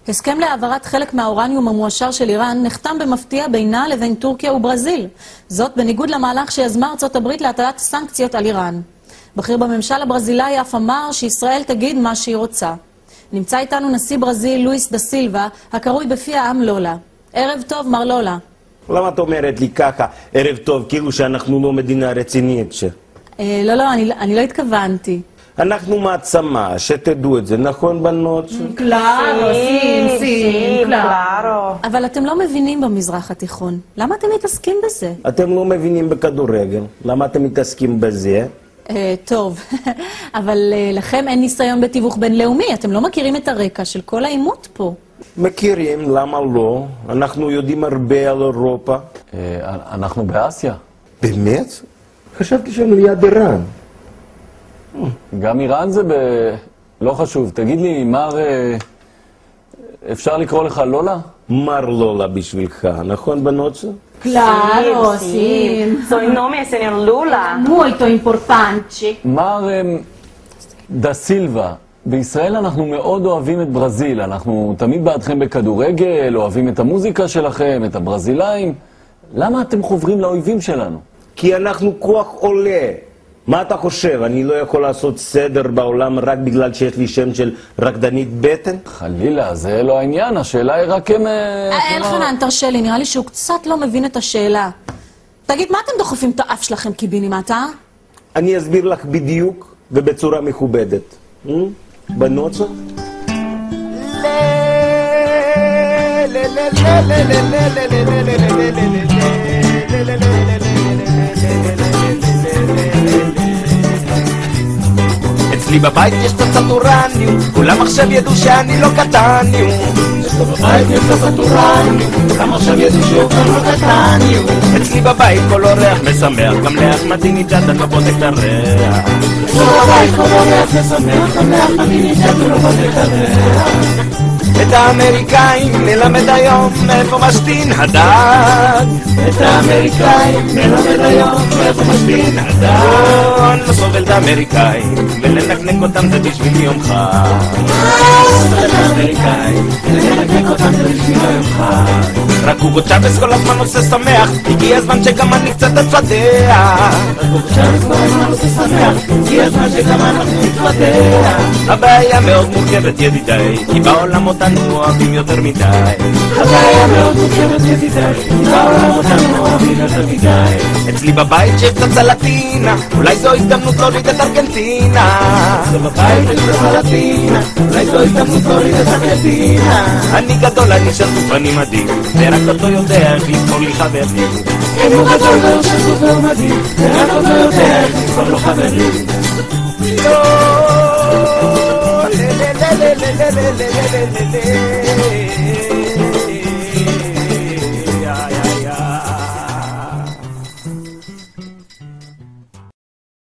הסכם להעברת חלק מהאורניום המועשר של איראן נחתם במפתיע בינה לבין טורקיה וברזיל. זאת בניגוד למהלך שיזמה ארצות הברית להטלת סנקציות על איראן. בכיר בממשל הברזילאי אף אמר שישראל תגיד מה שהיא רוצה. נמצא איתנו נשיא ברזיל לואיס דה סילבה, הקרוי בפי העם לולה. ערב טוב, מר לולה. למה את אומרת לי ככה, ערב טוב, כאילו שאנחנו לא מדינה רצינית? לא, אני לא התכוונתי. אנחנו מעצמה, שתדעו את זה, נכון בנות? קלארו, קלארו. אבל אתם לא מבינים במזרח התיכון. למה אתם מתעסקים בזה? אתם לא מבינים בכדורגל. למה אתם מתעסקים בזה? טוב, אבל לכם אין ניסיון בתיווך בינלאומי. אתם לא מכירים את הרקע של כל העימות פה. מכירים, למה לא? אנחנו יודעים הרבה על אירופה. אנחנו באסיה. באמת? חשבתי שהם ליד איראן. גם איראן זה לא חשוב. תגיד לי, מר... אפשר לקרוא לך לולה? מר לולה בשבילך, נכון בנות? Claro, sì. Sono il nome, signor Lula. Molto importante. מר דה סילבה, בישראל אנחנו מאוד אוהבים את ברזיל. אנחנו תמיד בעדכם בכדורגל, אוהבים את המוזיקה שלכם, את הברזילאים. למה אתם חוברים לאויבים שלנו? כי אנחנו כוח עולה. מה אתה חושב? אני לא יכול לעשות סדר בעולם רק בגלל שיש לי שם של רקדנית בטן? חלילה, זה לא העניין. השאלה היא רק הם... אלחנן, תרשה לי, נראה לי שהוא קצת לא מבין את השאלה. תגיד, מה אתם דוחפים את האף שלכם קיבינימט, אה? אני אסביר לך בדיוק ובצורה מכובדת. בנות? אצלי בבית יש קצת אורניום, כולם עכשיו ידעו שאני לא קטניום. אצלי בבית יש קצת אורניום, כולם עכשיו ידעו שאני לא קטניום. אצלי בבית כל אורח משמח, גם לאחמדינג'אד אני לא בודק את הריח. אצלי בבית כל אורח משמח, גם לאחמדינג'אד אני לא בודק את הריח. את האמריקאים מלמד היום מאיפה משתין הדג. את האמריקאים מלמד היום מאיפה משתין הדג. אני לא סובל את האמריקאים ולנקנק אותם זה בשבילי יום חג. את האמריקאים ולנקנק אותם זה בשבילי יום חג. רק הוגו צ'אבס כל הזמן עושה שמח, הגיע הזמן שגם אני קצת אתפתח. רק הוגו צ'אבס כל הזמן עושה שמח, הגיע הזמן שגם אנחנו נתפתח. הבעיה מאוד מורכבת ידידיי, כי בעולם אותנו אוהבים יותר מדי. הבעיה מאוד מורכבת ידידיי, כי בעולם אותנו אוהבים יותר מדי. אצלי בבית שיש קצת לטינה, אולי זו הזדמנות להוריד את ארגנטינה. אצלי בבית יש קצת לטינה, אולי זו הזדמנות להוריד את ארגנטינה. אני גדול, אני שטוף, אני מדהים, ורק אותו יודע איך לבחור לי חברים. אני גדול, אני שטוף ומדהים, ורק אותו יודע איך לבחור לו חברים.